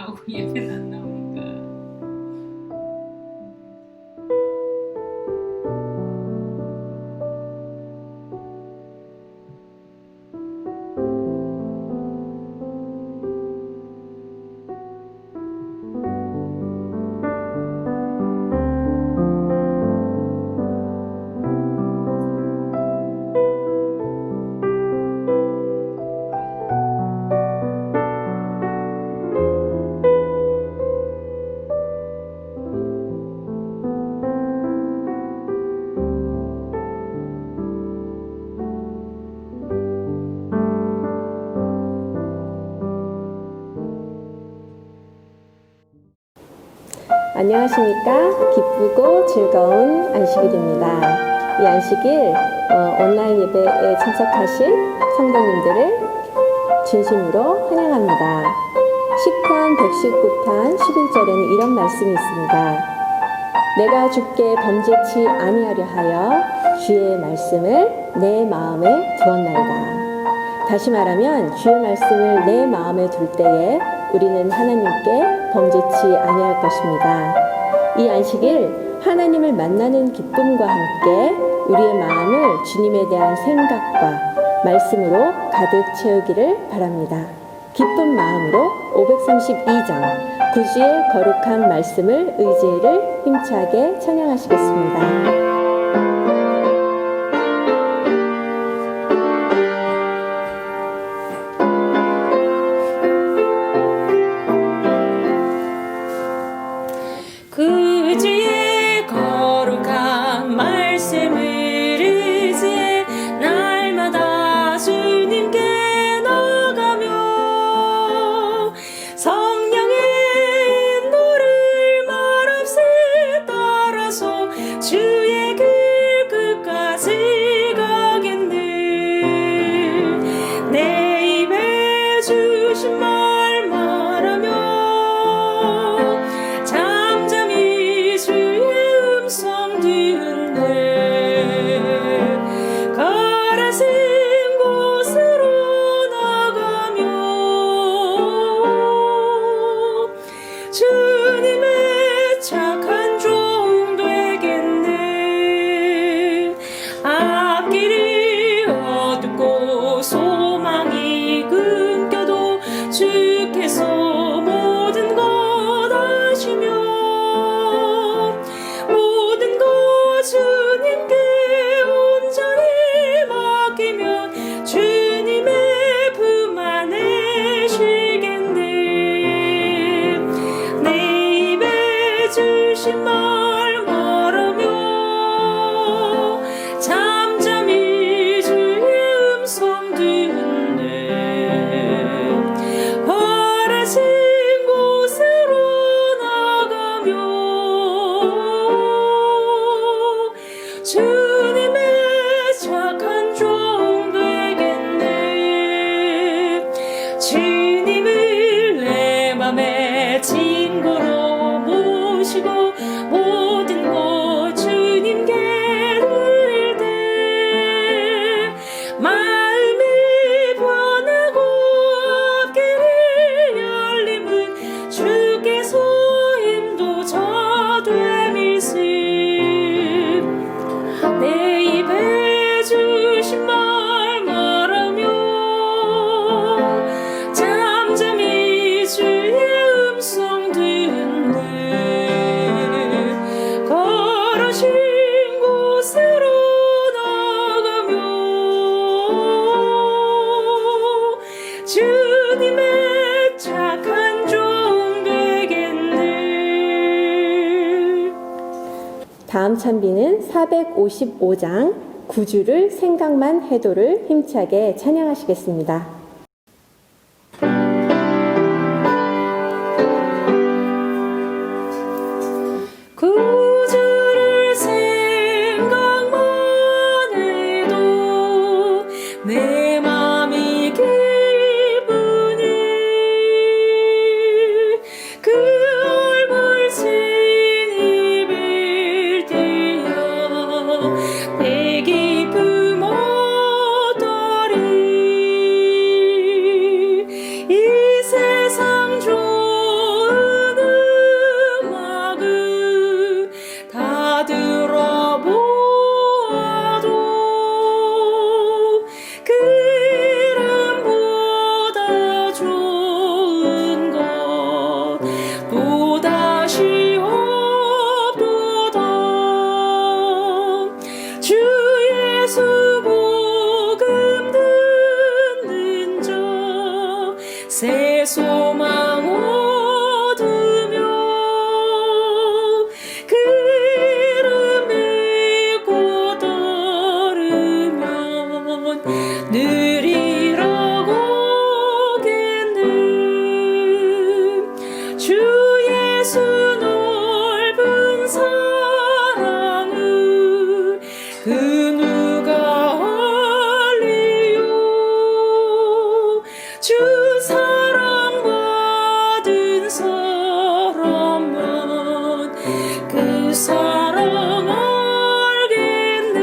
아우 예배는 안 나오니까. 안녕하십니까. 기쁘고 즐거운 안식일입니다. 이 안식일 온라인 예배에 참석하신 성도님들을 진심으로 환영합니다. 시편 119편 11절에는 이런 말씀이 있습니다. 내가 주께 범죄치 아니하려 하여 주의 말씀을 내 마음에 두었나이다. 다시 말하면 주의 말씀을 내 마음에 둘 때에 우리는 하나님께 범죄치 아니할 것입니다. 이 안식일 하나님을 만나는 기쁨과 함께 우리의 마음을 주님에 대한 생각과 말씀으로 가득 채우기를 바랍니다. 기쁜 마음으로 532장 구주의 거룩한 말씀을 의지를 힘차게 찬양하시겠습니다. 그주의 거룩한 말씀을 의지해 날마다 주님께 나가며 성령의 인도를 말없이 따라서 주의 길 끝까지 가겠네. 내 입에 주신 말 말하며 주님의 착한 종 되겠네. 앞길이 어둡고 소망이 끊겨도 주께서 모든 것 아시며 모든 것 주님께 온전히 맡기면 주님의 품 안에 쉬겠네. 주신 말 말하며 잠잠히 주의 음성 듣네. 바라신 곳으로 나가며 주님의 착한 종 되겠네. 주님을 내 맘에 친구로 모시고 모든 것 주님께 드릴 때 마음이 변하고 앞길이 열림은 주께서 인도자 됨일세. 내 입에 주신 말 말하며 잠잠히 주의 음성 듣네. 걸으신 곳으로 나가며 주님의 착한 종 되겠네. 다음 찬비는 455장 구주를 생각만 해도를 힘차게 찬양하시겠습니다. 구주를 생각만 해도 내 맘이 기쁘니 그 얼굴 진입을 띄어 내 기쁨 얻으리. 사람만 그 사랑 알겠네.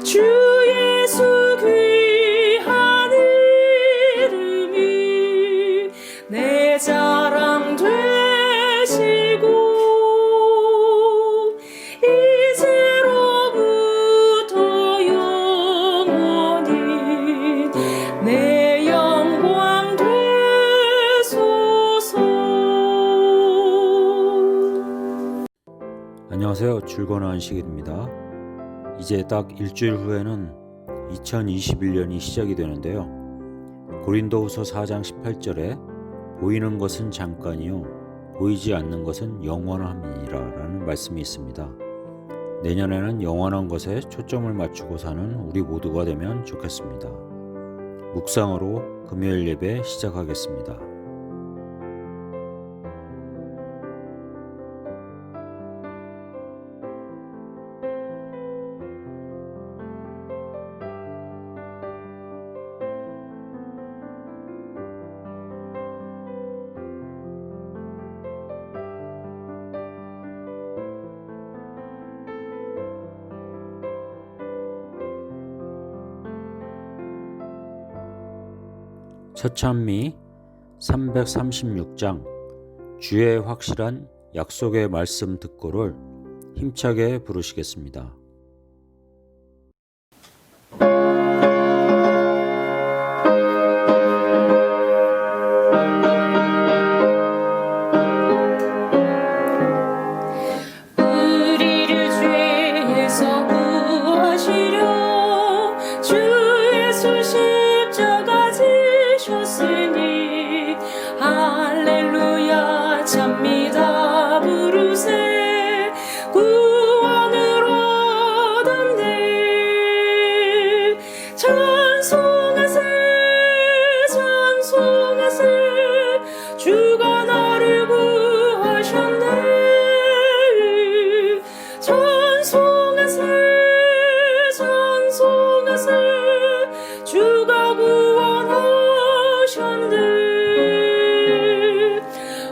주 예수 귀한 이름이 내 자랑 되시고 이제로부터 영원히 내 영광 되소서. 안녕하세요. 즐거운 안식일입니다. 이제 딱 일주일 후에는 2021년이 시작이 되는데요. 고린도후서 4장 18절에 보이는 것은 잠깐이요 보이지 않는 것은 영원함이니라 라는 말씀이 있습니다. 내년에는 영원한 것에 초점을 맞추고 사는 우리 모두가 되면 좋겠습니다. 묵상으로 금요일 예배 시작하겠습니다. 첫 찬미 336장 주의 확실한 약속의 말씀 듣고를 힘차게 부르시겠습니다. 우리를 죄에서 구하시려 주 예수 십자가 지셨으니 할렐루야 찬미다 부르세 구원을 얻었네. 찬송하세 찬송하세 주가 나를 구하셨네. 찬송하세 찬송하세 주가 구원하셨네.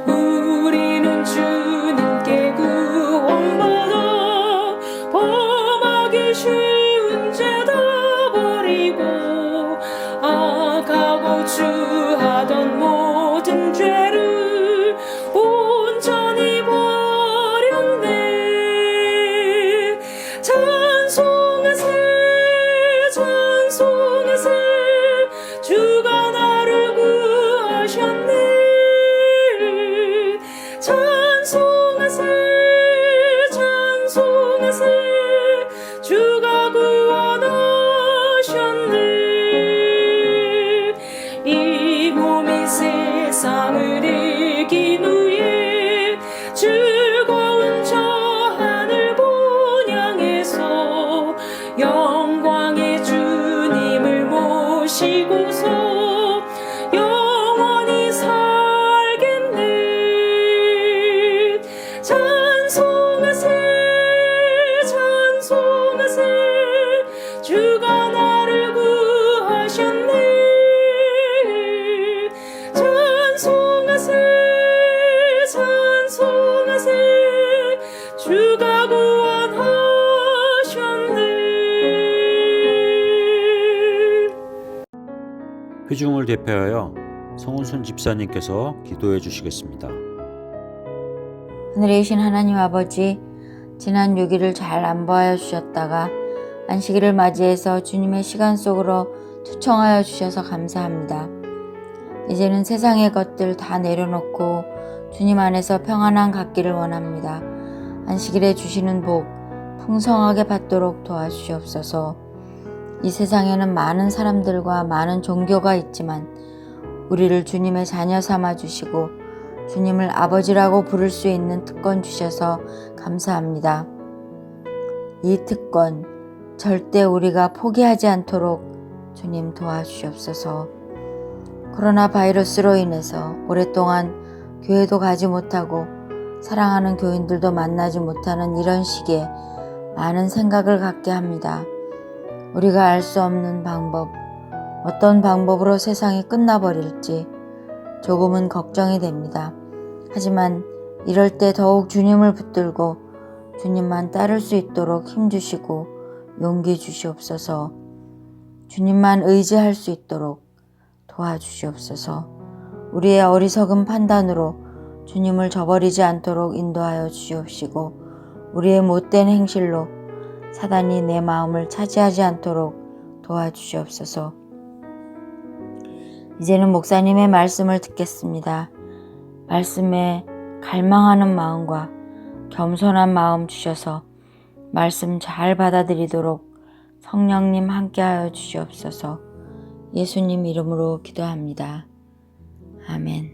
우리는 주님께 구원받아 범하기 쉬운 죄 다 버리고 악하고 추하던 모든 죄를 온전히 버렸네. 찬송하세 찬송하세 주가 나를 구하셨네. 찬송하세 찬송하세 주가 구원하셨네. 이 몸이 세상을 이긴 후에 즐거운 저 하늘 본향에서 영광의 주님을 모시고서 영원히 살겠네. 찬송하세 찬송하세 주가 나를 구하셨네. 찬송하세 찬송하세 주가 구원하셨네. 회중을 대표하여 성훈순 집사님께서 기도해 주시겠습니다. 하늘에 계신 하나님 아버지, 지난 6일을 잘 안보하여 주셨다가 안식일을 맞이해서 주님의 시간 속으로 초청하여 주셔서 감사합니다. 이제는 세상의 것들 다 내려놓고 주님 안에서 평안한 갖기를 원합니다. 안식일에 주시는 복 풍성하게 받도록 도와주시옵소서. 이 세상에는 많은 사람들과 많은 종교가 있지만 우리를 주님의 자녀 삼아 주시고 주님을 아버지라고 부를 수 있는 특권 주셔서 감사합니다. 이 특권 절대 우리가 포기하지 않도록 주님 도와주시옵소서. 코로나 바이러스로 인해서 오랫동안 교회도 가지 못하고 사랑하는 교인들도 만나지 못하는 이런 시기에 많은 생각을 갖게 합니다. 우리가 알 수 없는 방법, 어떤 방법으로 세상이 끝나버릴지 조금은 걱정이 됩니다. 하지만 이럴 때 더욱 주님을 붙들고 주님만 따를 수 있도록 힘주시고 용기 주시옵소서. 주님만 의지할 수 있도록 도와주시옵소서. 우리의 어리석은 판단으로 주님을 저버리지 않도록 인도하여 주시옵시고 우리의 못된 행실로 사단이 내 마음을 차지하지 않도록 도와주시옵소서. 이제는 목사님의 말씀을 듣겠습니다. 말씀에 갈망하는 마음과 겸손한 마음 주셔서 말씀 잘 받아들이도록 성령님 함께하여 주시옵소서. 예수님 이름으로 기도합니다. 아멘.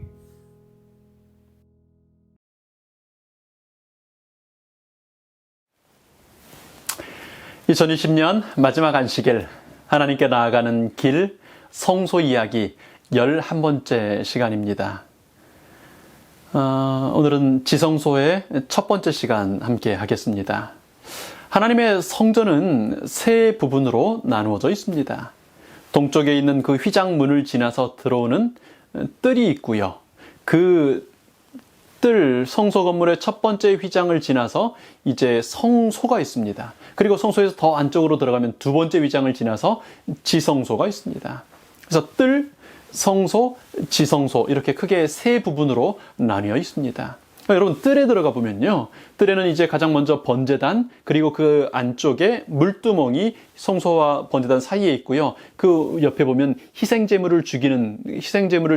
2020년 마지막 안식일, 하나님께 나아가는 길, 성소 이야기 11번째 시간입니다. 오늘은 지성소의 첫 번째 시간 함께 하겠습니다. 하나님의 성전은 세 부분으로 나누어져 있습니다. 동쪽에 있는 그 휘장문을 지나서 들어오는 뜰이 있고요. 그 뜰, 성소 건물의 첫 번째 휘장을 지나서 이제 성소가 있습니다. 그리고 성소에서 더 안쪽으로 들어가면 두 번째 휘장을 지나서 지성소가 있습니다. 그래서 뜰, 성소, 지성소 이렇게 크게 세 부분으로 나뉘어 있습니다. 여러분, 뜰에 들어가 보면요, 뜰에는 이제 가장 먼저 번제단, 그리고 그 안쪽에 물두멍이 성소와 번제단 사이에 있고요. 그 옆에 보면 희생제물을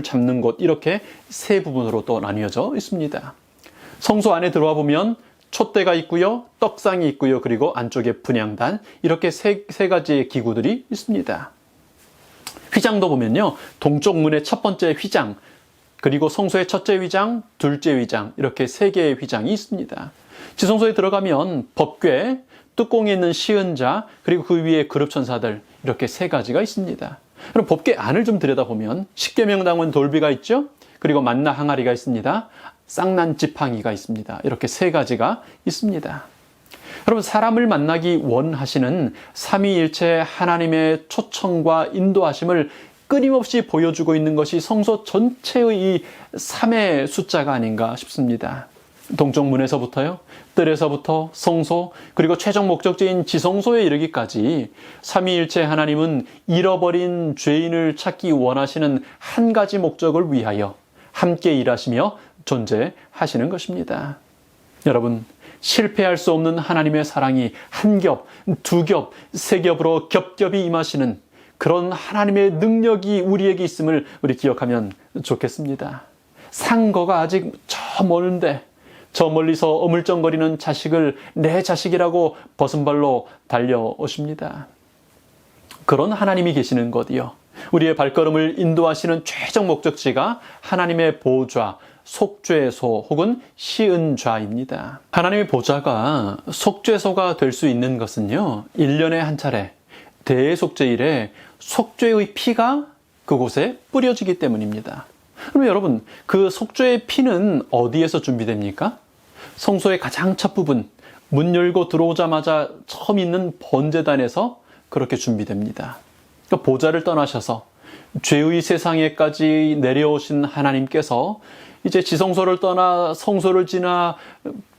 잡는 곳, 이렇게 세 부분으로 또 나뉘어져 있습니다. 성소 안에 들어와 보면 촛대가 있고요, 떡상이 있고요, 그리고 안쪽에 분향단, 이렇게 세 가지의 기구들이 있습니다. 휘장도 보면요, 동쪽 문의 첫 번째 휘장, 그리고 성소의 첫째 휘장, 둘째 휘장, 이렇게 세 개의 휘장이 있습니다. 지성소에 들어가면 법궤, 뚜껑에 있는 시은자, 그리고 그 위에 그룹천사들, 이렇게 세 가지가 있습니다. 그럼 법궤 안을 좀 들여다보면 십계명당은 돌비가 있죠? 그리고 만나 항아리가 있습니다. 쌍난 지팡이가 있습니다. 이렇게 세 가지가 있습니다. 여러분, 사람을 만나기 원하시는 삼위일체 하나님의 초청과 인도하심을 끊임없이 보여주고 있는 것이 성소 전체의 이 3의 숫자가 아닌가 싶습니다. 동쪽 문에서부터요, 뜰에서부터 성소, 그리고 최종 목적지인 지성소에 이르기까지 삼위일체 하나님은 잃어버린 죄인을 찾기 원하시는 한 가지 목적을 위하여 함께 일하시며 존재하시는 것입니다. 여러분, 실패할 수 없는 하나님의 사랑이 한 겹, 두 겹, 세 겹으로 겹겹이 임하시는 그런 하나님의 능력이 우리에게 있음을 우리 기억하면 좋겠습니다. 상거가 아직 저 멀는데 저 멀리서 어물쩡거리는 자식을 내 자식이라고 벗은발로 달려오십니다. 그런 하나님이 계시는 곳이요, 우리의 발걸음을 인도하시는 최종 목적지가 하나님의 보좌, 속죄소 혹은 시은좌입니다. 하나님의 보좌가 속죄소가 될 수 있는 것은요, 1년에 한 차례 대속죄일에 속죄의 피가 그곳에 뿌려지기 때문입니다. 그럼 여러분, 그 속죄의 피는 어디에서 준비됩니까? 성소의 가장 첫 부분, 문 열고 들어오자마자 처음 있는 번제단에서 그렇게 준비됩니다. 그러니까 보좌를 떠나셔서 죄의 세상에까지 내려오신 하나님께서 이제 지성소를 떠나 성소를 지나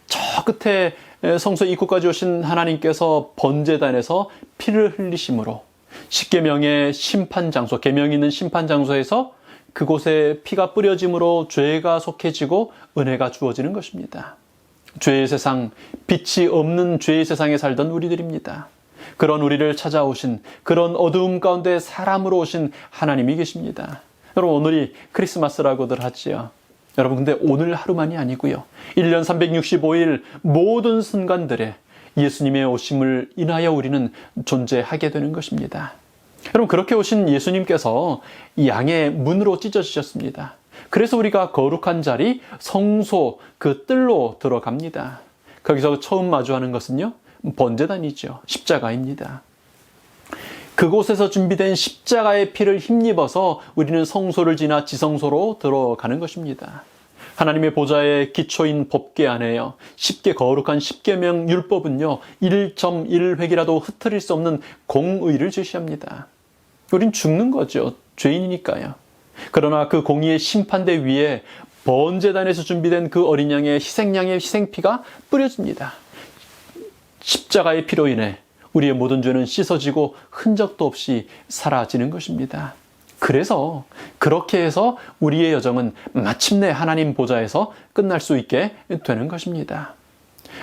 저 끝에 성소 입구까지 오신 하나님께서 번제단에서 피를 흘리심으로 십계명의 심판장소, 계명이 있는 심판장소에서 그곳에 피가 뿌려짐으로 죄가 속해지고 은혜가 주어지는 것입니다. 죄의 세상, 빛이 없는 죄의 세상에 살던 우리들입니다. 그런 우리를 찾아오신, 그런 어두움 가운데 사람으로 오신 하나님이 계십니다. 여러분, 오늘이 크리스마스라고들 하지요. 여러분, 근데 오늘 하루만이 아니고요, 1년 365일 모든 순간들에 예수님의 오심을 인하여 우리는 존재하게 되는 것입니다. 여러분, 그렇게 오신 예수님께서 양의 문으로 찢어지셨습니다. 그래서 우리가 거룩한 자리, 성소, 그 뜰로 들어갑니다. 거기서 처음 마주하는 것은요, 번제단이죠. 십자가입니다. 그곳에서 준비된 십자가의 피를 힘입어서 우리는 성소를 지나 지성소로 들어가는 것입니다. 하나님의 보좌의 기초인 법궤 안에요, 십계 거룩한 십계명 율법은요, 1.1획이라도 흐트릴 수 없는 공의를 제시합니다. 우린 죽는 거죠. 죄인이니까요. 그러나 그 공의의 심판대 위에 번제단에서 준비된 그 어린 양의 희생양의 희생피가 뿌려집니다. 십자가의 피로 인해 우리의 모든 죄는 씻어지고 흔적도 없이 사라지는 것입니다. 그래서 그렇게 해서 우리의 여정은 마침내 하나님 보좌에서 끝날 수 있게 되는 것입니다.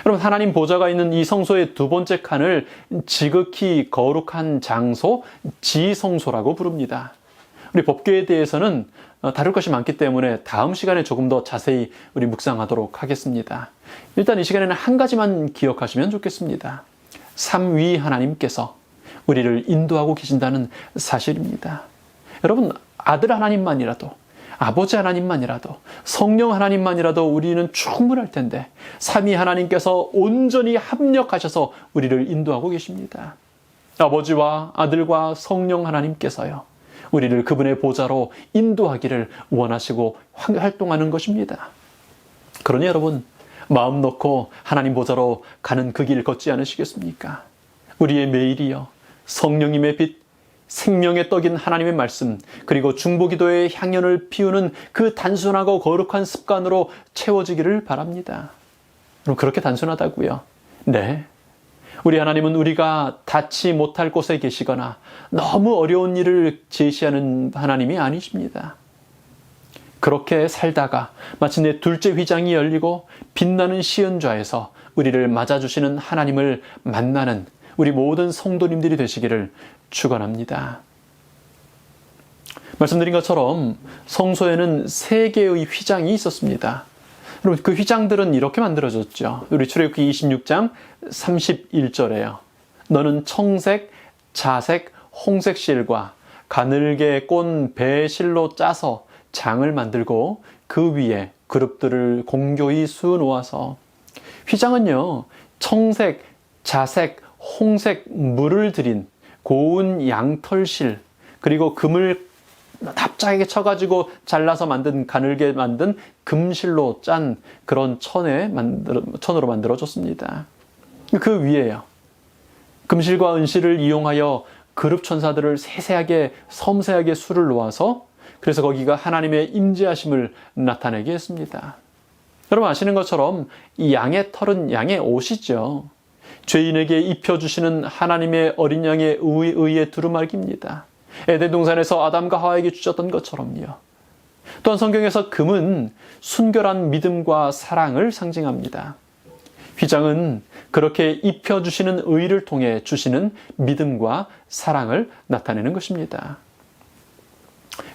여러분, 하나님 보좌가 있는 이 성소의 두 번째 칸을 지극히 거룩한 장소, 지성소라고 부릅니다. 우리 법궤에 대해서는 다룰 것이 많기 때문에 다음 시간에 조금 더 자세히 우리 묵상하도록 하겠습니다. 일단 이 시간에는 한 가지만 기억하시면 좋겠습니다. 삼위 하나님께서 우리를 인도하고 계신다는 사실입니다. 여러분, 아들 하나님만이라도, 아버지 하나님만이라도, 성령 하나님만이라도 우리는 충분할 텐데 삼위 하나님께서 온전히 합력하셔서 우리를 인도하고 계십니다. 아버지와 아들과 성령 하나님께서요, 우리를 그분의 보좌로 인도하기를 원하시고 활동하는 것입니다. 그러니 여러분, 마음 놓고 하나님 보좌로 가는 그 길 걷지 않으시겠습니까? 우리의 매일이요, 성령님의 빛, 생명의 떡인 하나님의 말씀, 그리고 중보기도의 향연을 피우는 그 단순하고 거룩한 습관으로 채워지기를 바랍니다. 그럼 그렇게 단순하다고요? 네. 우리 하나님은 우리가 닿지 못할 곳에 계시거나 너무 어려운 일을 제시하는 하나님이 아니십니다. 그렇게 살다가 마침내 둘째 휘장이 열리고 빛나는 시은좌에서 우리를 맞아주시는 하나님을 만나는 우리 모든 성도님들이 되시기를 축원합니다. 말씀드린 것처럼 성소에는 3개의 휘장이 있었습니다. 여러분, 그 휘장들은 이렇게 만들어졌죠. 우리 출애굽기 26장 31절에요. 너는 청색, 자색, 홍색 실과 가늘게 꼰 배실로 짜서 장을 만들고 그 위에 그룹들을 공교히 수놓아서. 휘장은요, 청색, 자색, 홍색 물을 들인 고운 양털실, 그리고 금을 납작하게 쳐가지고 잘라서 만든, 가늘게 만든 금실로 짠 그런 천으로 만들어졌습니다. 그 위에요, 금실과 은실을 이용하여 그룹 천사들을 세세하게 섬세하게 수를 놓아서, 그래서 거기가 하나님의 임재하심을 나타내게 했습니다. 여러분 아시는 것처럼 이 양의 털은 양의 옷이죠. 죄인에게 입혀주시는 하나님의 어린 양의 의의 두루마기입니다. 에덴 동산에서 아담과 하와에게 주셨던 것처럼요. 또한 성경에서 금은 순결한 믿음과 사랑을 상징합니다. 휘장은 그렇게 입혀주시는 의를 통해 주시는 믿음과 사랑을 나타내는 것입니다.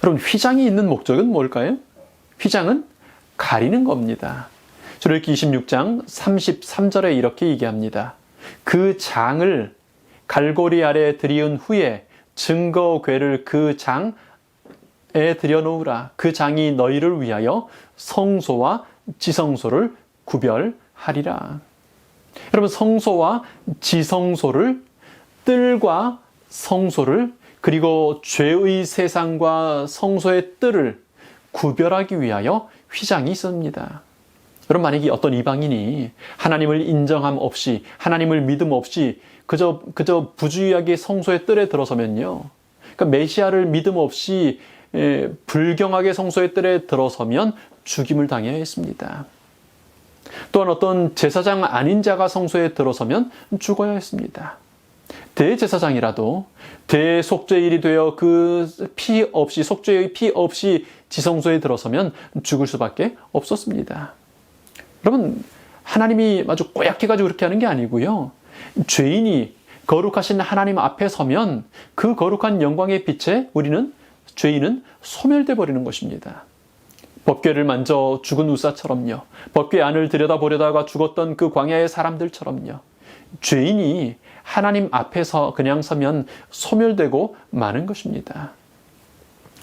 여러분, 휘장이 있는 목적은 뭘까요? 휘장은 가리는 겁니다. 출애굽기 26장 33절에 이렇게 얘기합니다. 그 장을 갈고리 아래 들이운 후에 증거궤를 그 장에 들여놓으라. 그 장이 너희를 위하여 성소와 지성소를 구별하리라. 여러분, 성소와 지성소를, 뜰과 성소를, 그리고 죄의 세상과 성소의 뜰을 구별하기 위하여 휘장이 있습니다. 여러분, 만약에 어떤 이방인이 하나님을 인정함 없이, 하나님을 믿음 없이 그저 부주의하게 성소의 뜰에 들어서면요, 그러니까 메시아를 믿음 없이 불경하게 성소의 뜰에 들어서면 죽임을 당해야 했습니다. 또한 어떤 제사장 아닌 자가 성소에 들어서면 죽어야 했습니다. 대제사장이라도 대속죄일이 되어 그 피 없이, 속죄의 피 없이 지성소에 들어서면 죽을 수밖에 없었습니다. 여러분, 하나님이 아주 꼬약해가지고 그렇게 하는 게 아니고요, 죄인이 거룩하신 하나님 앞에 서면 그 거룩한 영광의 빛에 죄인은 소멸돼 버리는 것입니다. 법궤를 만져 죽은 우사처럼요, 법궤 안을 들여다보려다가 죽었던 그 광야의 사람들처럼요, 죄인이 하나님 앞에서 그냥 서면 소멸되고 마는 것입니다.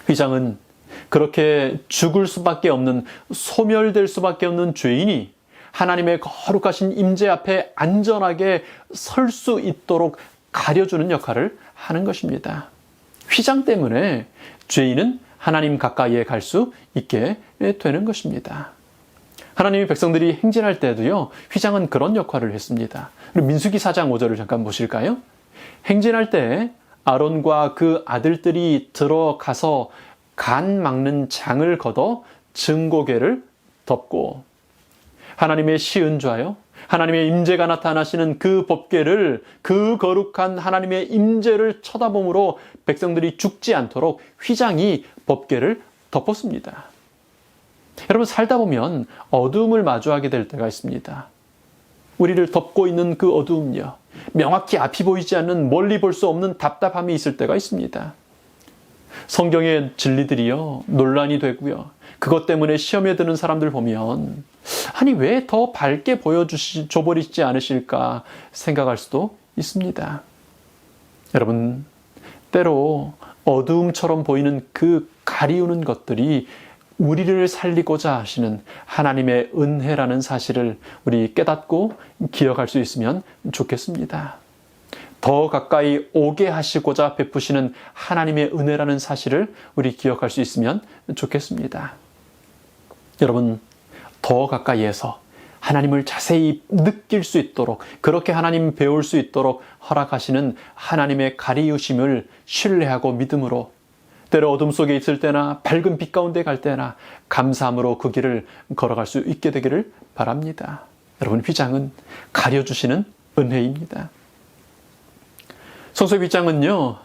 휘장은 그렇게 죽을 수밖에 없는, 소멸될 수밖에 없는 죄인이 하나님의 거룩하신 임재 앞에 안전하게 설 수 있도록 가려주는 역할을 하는 것입니다. 휘장 때문에 죄인은 하나님 가까이에 갈 수 있게 되는 것입니다. 하나님의 백성들이 행진할 때도요, 휘장은 그런 역할을 했습니다. 민수기 4장 5절을 잠깐 보실까요? 행진할 때 아론과 그 아들들이 들어가서 간 막는 장을 걷어 증거궤를 덮고 하나님의 시은좌요, 하나님의 임재가 나타나시는 그 법궤를, 그 거룩한 하나님의 임재를 쳐다봄으로 백성들이 죽지 않도록 휘장이 법궤를 덮었습니다. 여러분, 살다 보면 어두움을 마주하게 될 때가 있습니다. 우리를 덮고 있는 그 어두움요, 명확히 앞이 보이지 않는, 멀리 볼 수 없는 답답함이 있을 때가 있습니다. 성경의 진리들이요, 논란이 되고요, 그것 때문에 시험에 드는 사람들 보면 아니 왜 더 밝게 줘버리지 않으실까 생각할 수도 있습니다. 여러분, 때로 어두움처럼 보이는 그 가리우는 것들이 우리를 살리고자 하시는 하나님의 은혜라는 사실을 우리 깨닫고 기억할 수 있으면 좋겠습니다. 더 가까이 오게 하시고자 베푸시는 하나님의 은혜라는 사실을 우리 기억할 수 있으면 좋겠습니다. 여러분, 더 가까이에서 하나님을 자세히 느낄 수 있도록, 그렇게 하나님 배울 수 있도록 허락하시는 하나님의 가리우심을 신뢰하고 믿음으로, 때로 어둠 속에 있을 때나 밝은 빛 가운데 갈 때나 감사함으로 그 길을 걸어갈 수 있게 되기를 바랍니다. 여러분, 휘장은 가려주시는 은혜입니다. 성소의 휘장은요,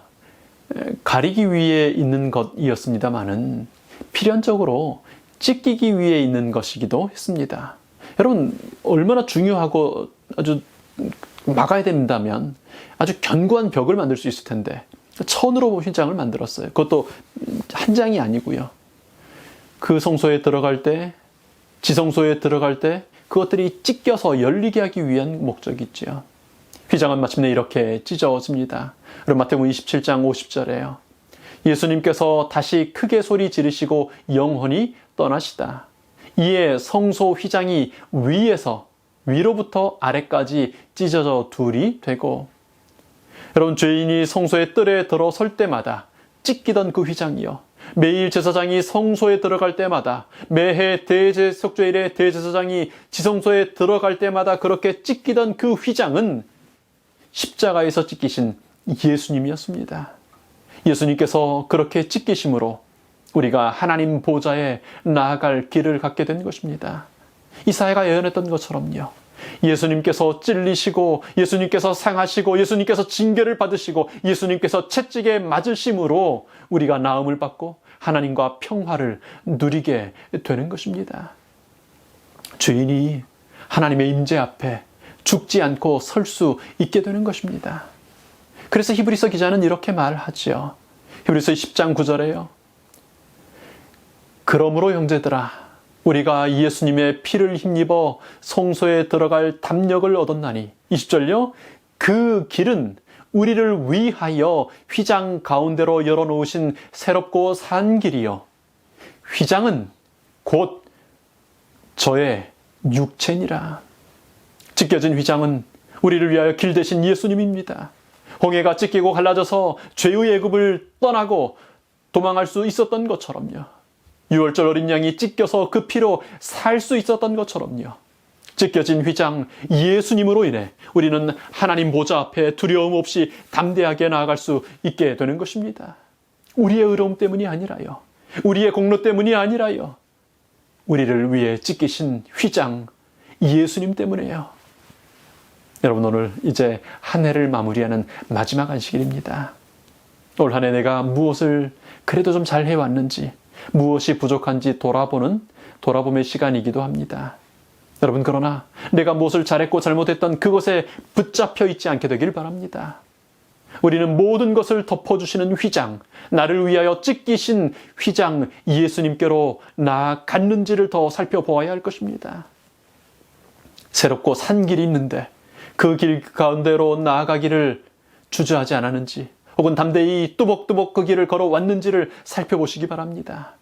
가리기 위해 있는 것이었습니다마는 필연적으로 찢기기 위해 있는 것이기도 했습니다. 여러분, 얼마나 중요하고 아주 막아야 된다면 아주 견고한 벽을 만들 수 있을 텐데 천으로 휘장을 만들었어요. 그것도 한 장이 아니고요. 그 성소에 들어갈 때, 지성소에 들어갈 때 그것들이 찢겨서 열리게 하기 위한 목적이 있죠. 휘장은 마침내 이렇게 찢어집니다. 마태복음 27장 50절에요. 예수님께서 다시 크게 소리 지르시고 영원히 떠나시다. 이에 성소 휘장이 위로부터 아래까지 찢어져 둘이 되고, 여러분, 죄인이 성소의 뜰에 들어설 때마다 찢기던 그 휘장이요, 매일 제사장이 성소에 들어갈 때마다, 매해 대제사장일에 대제사장이 지성소에 들어갈 때마다 그렇게 찢기던 그 휘장은 십자가에서 찢기신 예수님이었습니다. 예수님께서 그렇게 찢기심으로 우리가 하나님 보좌에 나아갈 길을 갖게 된 것입니다. 이사야가 예언했던 것처럼요, 예수님께서 찔리시고, 예수님께서 상하시고, 예수님께서 징계를 받으시고, 예수님께서 채찍에 맞으심으로 우리가 나음을 받고 하나님과 평화를 누리게 되는 것입니다. 죄인이 하나님의 임재 앞에 죽지 않고 설 수 있게 되는 것입니다. 그래서 히브리서 기자는 이렇게 말하죠. 히브리서 10장 9절에요. 그러므로 형제들아, 우리가 예수님의 피를 힘입어 성소에 들어갈 담력을 얻었나니, 20절요, 그 길은 우리를 위하여 휘장 가운데로 열어놓으신 새롭고 산 길이요, 휘장은 곧 저의 육체니라. 찢겨진 휘장은 우리를 위하여 길 대신 예수님입니다. 홍해가 찢기고 갈라져서 죄의 애굽을 떠나고 도망할 수 있었던 것처럼요, 6월절 어린 양이 찢겨서 그 피로 살 수 있었던 것처럼요, 찢겨진 휘장 예수님으로 인해 우리는 하나님 보좌 앞에 두려움 없이 담대하게 나아갈 수 있게 되는 것입니다. 우리의 의로움 때문이 아니라요, 우리의 공로 때문이 아니라요, 우리를 위해 찢기신 휘장 예수님 때문에요. 여러분, 오늘 이제 한 해를 마무리하는 마지막 안식일입니다. 올 한 해 내가 무엇을 그래도 좀 잘 해왔는지, 무엇이 부족한지 돌아봄의 시간이기도 합니다. 여러분, 그러나 내가 무엇을 잘했고 잘못했던 그것에 붙잡혀 있지 않게 되길 바랍니다. 우리는 모든 것을 덮어주시는 휘장, 나를 위하여 찢기신 휘장 예수님께로 나아갔는지를 더 살펴보아야 할 것입니다. 새롭고 산 길이 있는데 그 길 가운데로 나아가기를 주저하지 않았는지, 혹은 담대히 뚜벅뚜벅 그 길을 걸어왔는지를 살펴보시기 바랍니다.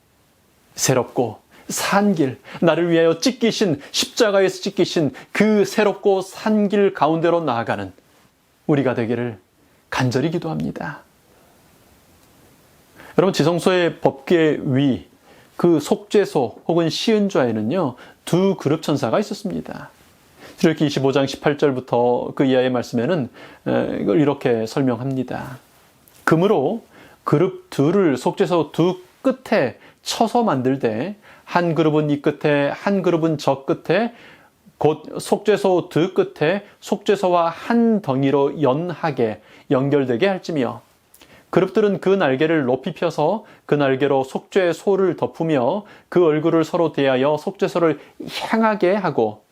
새롭고 산 길, 나를 위하여 찢기신, 십자가에서 찢기신 그 새롭고 산 길 가운데로 나아가는 우리가 되기를 간절히 기도합니다. 여러분, 지성소의 법궤 위, 그 속죄소 혹은 시은좌에는요, 두 그룹 천사가 있었습니다. 출애굽기 25장 18절부터 그 이하의 말씀에는 이걸 이렇게 설명합니다. 금으로 그룹 둘을, 속죄소 두 끝에 쳐서 만들되 한 그룹은 이 끝에 한 그룹은 저 끝에 곧 속죄소 드 끝에 속죄소와 한 덩이로 연하게 연결되게 할지며 그룹들은 그 날개를 높이 펴서 그 날개로 속죄소를 덮으며 그 얼굴을 서로 대하여 속죄소를 향하게 하고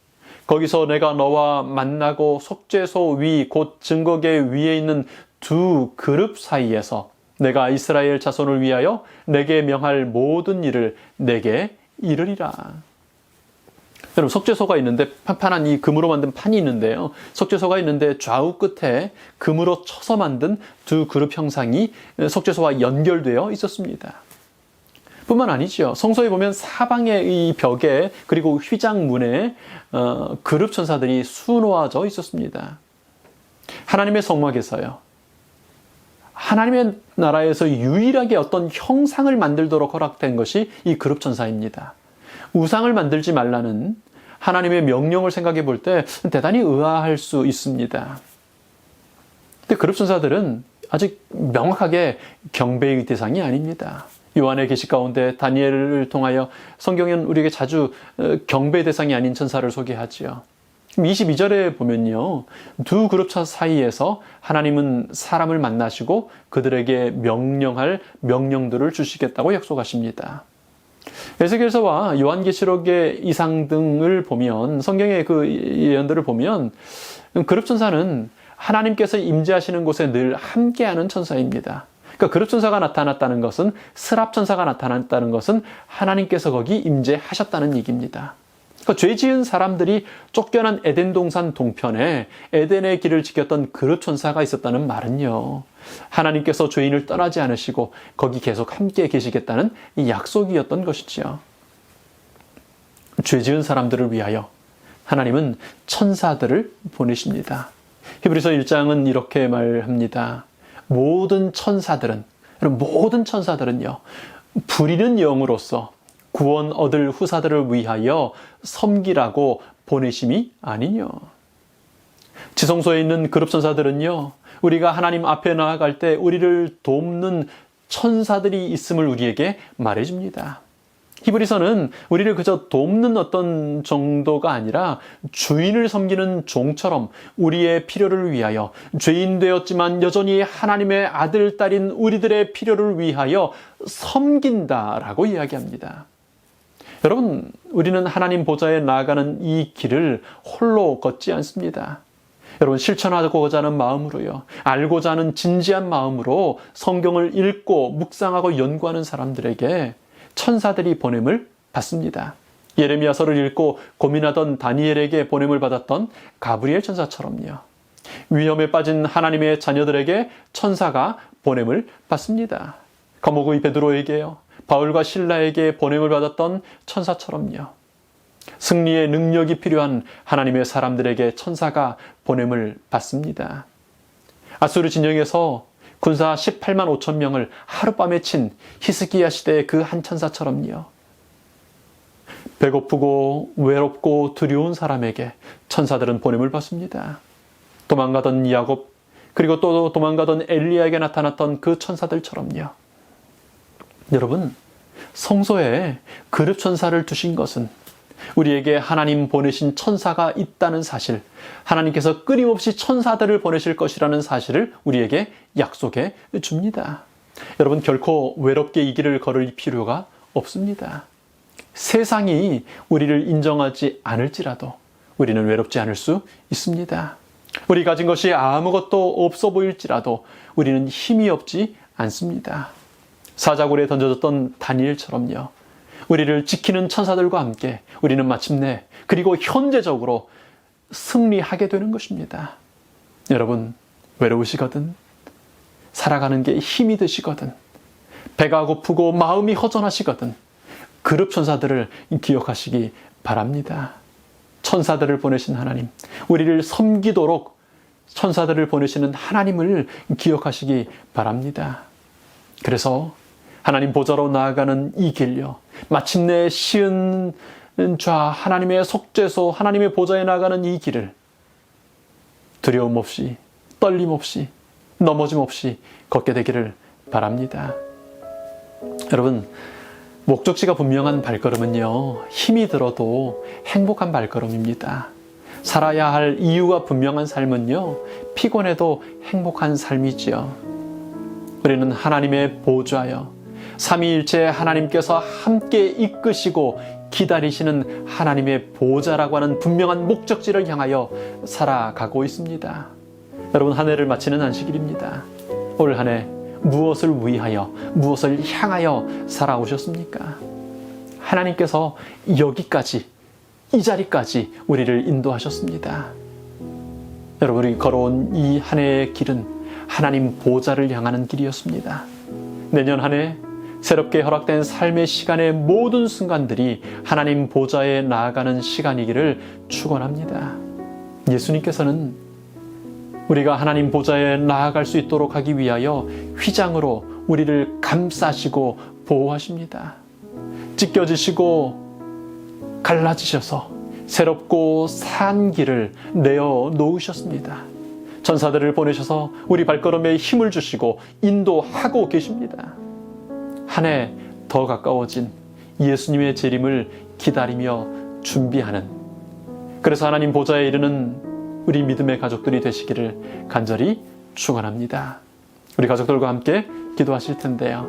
거기서 내가 너와 만나고 속죄소 위 곧 증거계 위에 있는 두 그룹 사이에서 내가 이스라엘 자손을 위하여 내게 명할 모든 일을 내게 이르리라. 여러분, 속죄소가 있는데 판판한 이 금으로 만든 판이 있는데요. 속죄소가 있는데 좌우 끝에 금으로 쳐서 만든 두 그룹 형상이 속죄소와 연결되어 있었습니다. 뿐만 아니죠. 성소에 보면 사방의 이 벽에 그리고 휘장문에 그룹 천사들이 수놓아져 있었습니다. 하나님의 성막에서요. 하나님의 나라에서 유일하게 어떤 형상을 만들도록 허락된 것이 이 그룹 천사입니다. 우상을 만들지 말라는 하나님의 명령을 생각해 볼 때 대단히 의아할 수 있습니다. 근데 그룹 천사들은 아직 명확하게 경배의 대상이 아닙니다. 요한의 계시 가운데 다니엘을 통하여 성경은 우리에게 자주 경배 대상이 아닌 천사를 소개하지요. 22절에 보면요. 두 그룹 사이에서 하나님은 사람을 만나시고 그들에게 명령할 명령들을 주시겠다고 약속하십니다. 에스겔서와 요한계시록의 이상 등을 보면 성경의 그 예언들을 보면 그룹 천사는 하나님께서 임재하시는 곳에 늘 함께하는 천사입니다. 그러니까 그룹 천사가 나타났다는 것은 스랍 천사가 나타났다는 것은 하나님께서 거기 임재하셨다는 얘기입니다. 그러니까 죄 지은 사람들이 쫓겨난 에덴 동산 동편에 에덴의 길을 지켰던 그룹 천사가 있었다는 말은요. 하나님께서 죄인을 떠나지 않으시고 거기 계속 함께 계시겠다는 이 약속이었던 것이지요. 죄 지은 사람들을 위하여 하나님은 천사들을 보내십니다. 히브리서 1장은 이렇게 말합니다. 모든 천사들은요, 부리는 영으로서 구원 얻을 후사들을 위하여 섬기라고 보내심이 아니뇨. 지성소에 있는 그룹 천사들은요, 우리가 하나님 앞에 나아갈 때 우리를 돕는 천사들이 있음을 우리에게 말해줍니다. 히브리서는 우리를 그저 돕는 어떤 정도가 아니라 주인을 섬기는 종처럼 우리의 필요를 위하여 죄인 되었지만 여전히 하나님의 아들, 딸인 우리들의 필요를 위하여 섬긴다라고 이야기합니다. 여러분, 우리는 하나님 보좌에 나아가는 이 길을 홀로 걷지 않습니다. 여러분, 실천하고자 하는 마음으로요. 알고자 하는 진지한 마음으로 성경을 읽고 묵상하고 연구하는 사람들에게 천사들이 보냄을 받습니다. 예레미야서를 읽고 고민하던 다니엘에게 보냄을 받았던 가브리엘 천사처럼요. 위험에 빠진 하나님의 자녀들에게 천사가 보냄을 받습니다. 거목의 베드로에게요. 바울과 실라에게 보냄을 받았던 천사처럼요. 승리의 능력이 필요한 하나님의 사람들에게 천사가 보냄을 받습니다. 아수르 진영에서 군사 18만 5천 명을 하룻밤에 친 히스기야 시대의 그 한 천사처럼요. 배고프고 외롭고 두려운 사람에게 천사들은 보냄을 받습니다. 도망가던 야곱, 그리고 또 도망가던 엘리야에게 나타났던 그 천사들처럼요. 여러분, 성소에 그룹 천사를 두신 것은 우리에게 하나님 보내신 천사가 있다는 사실, 하나님께서 끊임없이 천사들을 보내실 것이라는 사실을 우리에게 약속해 줍니다. 여러분, 결코 외롭게 이 길을 걸을 필요가 없습니다. 세상이 우리를 인정하지 않을지라도 우리는 외롭지 않을 수 있습니다. 우리 가진 것이 아무것도 없어 보일지라도 우리는 힘이 없지 않습니다. 사자굴에 던져졌던 다니엘처럼요. 우리를 지키는 천사들과 함께 우리는 마침내 그리고 현재적으로 승리하게 되는 것입니다. 여러분, 외로우시거든, 살아가는 게 힘이 드시거든, 배가 고프고 마음이 허전하시거든, 그룹 천사들을 기억하시기 바랍니다. 천사들을 보내신 하나님, 우리를 섬기도록 천사들을 보내시는 하나님을 기억하시기 바랍니다. 그래서 하나님 보좌로 나아가는 이 길요, 마침내 시은 좌 하나님의 속죄소, 하나님의 보좌에 나아가는 이 길을 두려움 없이, 떨림 없이, 넘어짐 없이 걷게 되기를 바랍니다. 여러분, 목적지가 분명한 발걸음은요, 힘이 들어도 행복한 발걸음입니다. 살아야 할 이유가 분명한 삶은요, 피곤해도 행복한 삶이지요. 우리는 하나님의 보좌여, 삼위일체 하나님께서 함께 이끄시고 기다리시는 하나님의 보좌라고 하는 분명한 목적지를 향하여 살아가고 있습니다. 여러분, 한 해를 마치는 안식일입니다. 올 한 해 무엇을 위하여, 무엇을 향하여 살아오셨습니까? 하나님께서 여기까지, 이 자리까지 우리를 인도하셨습니다. 여러분, 우리 걸어온 이 한 해의 길은 하나님 보좌를 향하는 길이었습니다. 내년 한 해 새롭게 허락된 삶의 시간의 모든 순간들이 하나님 보좌에 나아가는 시간이기를 축원합니다. 예수님께서는 우리가 하나님 보좌에 나아갈 수 있도록 하기 위하여 휘장으로 우리를 감싸시고 보호하십니다. 찢겨지시고 갈라지셔서 새롭고 산 길을 내어 놓으셨습니다. 천사들을 보내셔서 우리 발걸음에 힘을 주시고 인도하고 계십니다. 한 해 더 가까워진 예수님의 재림을 기다리며 준비하는, 그래서 하나님 보좌에 이르는 우리 믿음의 가족들이 되시기를 간절히 축원합니다. 우리 가족들과 함께 기도하실 텐데요.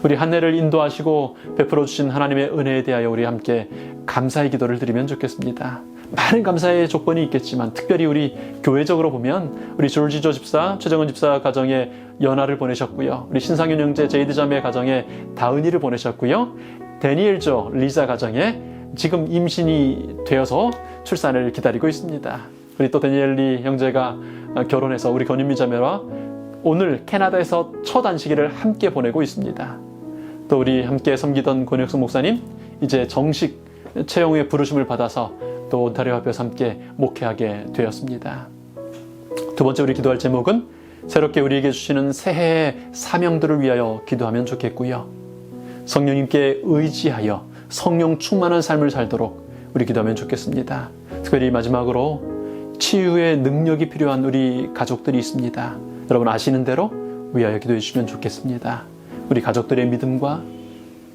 우리 한 해를 인도하시고 베풀어 주신 하나님의 은혜에 대하여 우리 함께 감사의 기도를 드리면 좋겠습니다. 많은 감사의 조건이 있겠지만 특별히 우리 교회적으로 보면 우리 졸지조 집사, 최정은 집사 가정에 연하를 보내셨고요. 우리 신상윤 형제, 제이드 자매 가정에 다은이를 보내셨고요. 데니엘조, 리자 가정에 지금 임신이 되어서 출산을 기다리고 있습니다. 우리 또 데니엘리 형제가 결혼해서 우리 권윤미 자매와 오늘 캐나다에서 첫 안식일을 함께 보내고 있습니다. 또 우리 함께 섬기던 권혁수 목사님, 이제 정식 채용의 부르심을 받아서 또 온타리오 합에서 함께 목회하게 되었습니다. 두 번째 우리 기도할 제목은 새롭게 우리에게 주시는 새해의 사명들을 위하여 기도하면 좋겠고요. 성령님께 의지하여 성령 충만한 삶을 살도록 우리 기도하면 좋겠습니다. 특별히 마지막으로 치유의 능력이 필요한 우리 가족들이 있습니다. 여러분 아시는 대로 위하여 기도해 주시면 좋겠습니다. 우리 가족들의 믿음과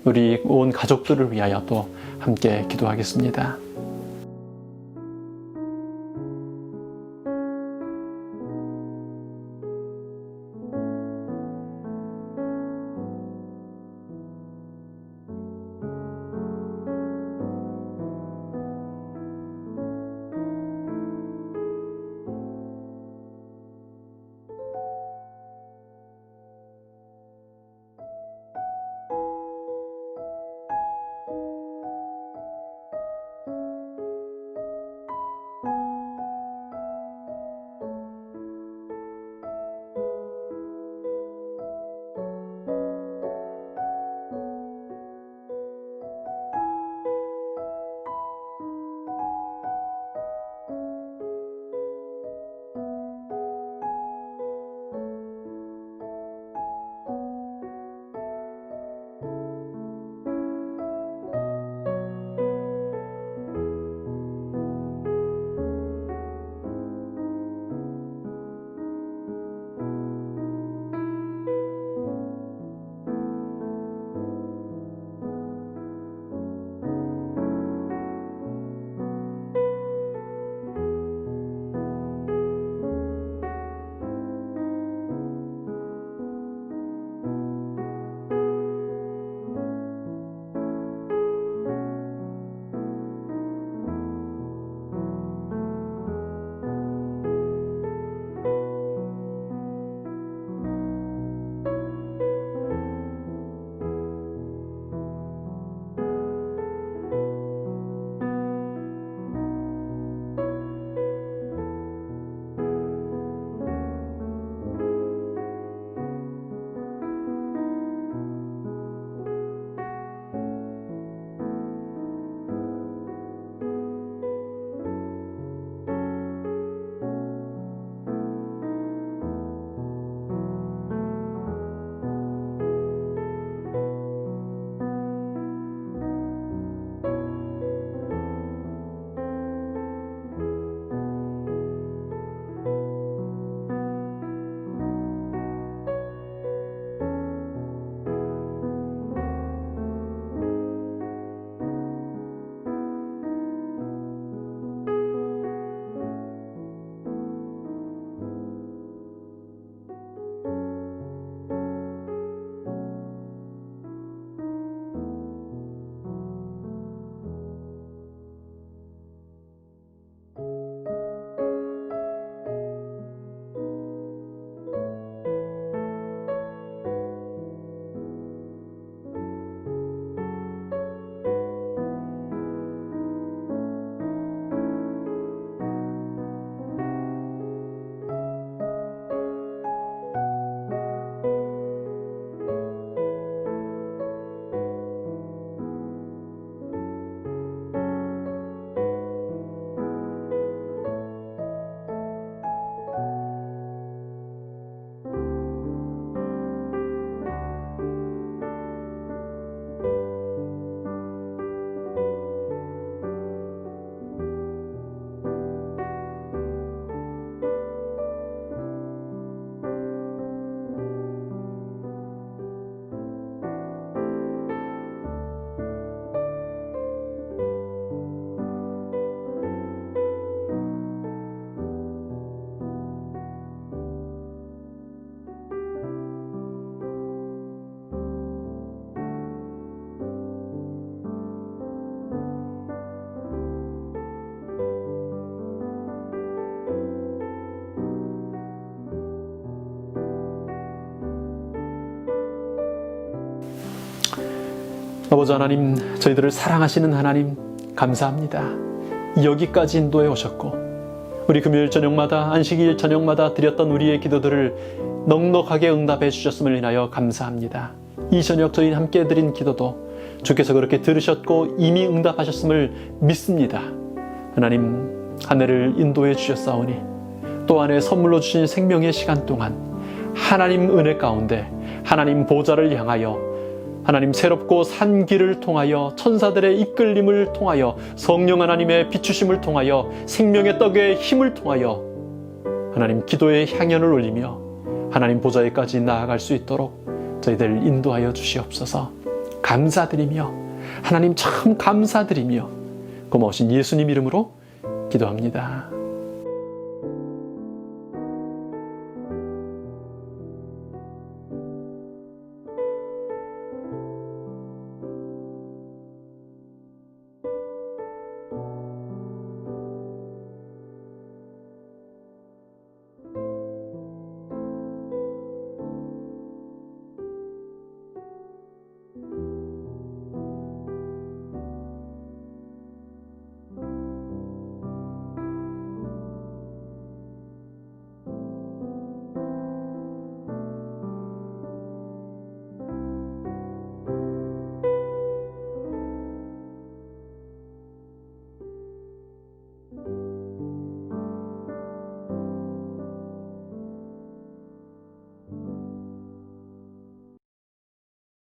우리 온 가족들을 위하여 또 함께 기도하겠습니다. 아버지 하나님, 저희들을 사랑하시는 하나님 감사합니다. 여기까지 인도해 오셨고 우리 금요일 저녁마다 안식일 저녁마다 드렸던 우리의 기도들을 넉넉하게 응답해 주셨음을 인하여 감사합니다. 이 저녁 저희 함께 드린 기도도 주께서 그렇게 들으셨고 이미 응답하셨음을 믿습니다. 하나님, 한 해를 인도해 주셨사오니 또 한 해 선물로 주신 생명의 시간 동안 하나님 은혜 가운데 하나님 보좌를 향하여 하나님 새롭고 산 길을 통하여 천사들의 이끌림을 통하여 성령 하나님의 비추심을 통하여 생명의 떡의 힘을 통하여 하나님 기도의 향연을 올리며 하나님 보좌에까지 나아갈 수 있도록 저희들 인도하여 주시옵소서. 감사드리며 하나님 참 감사드리며 고마우신 예수님 이름으로 기도합니다.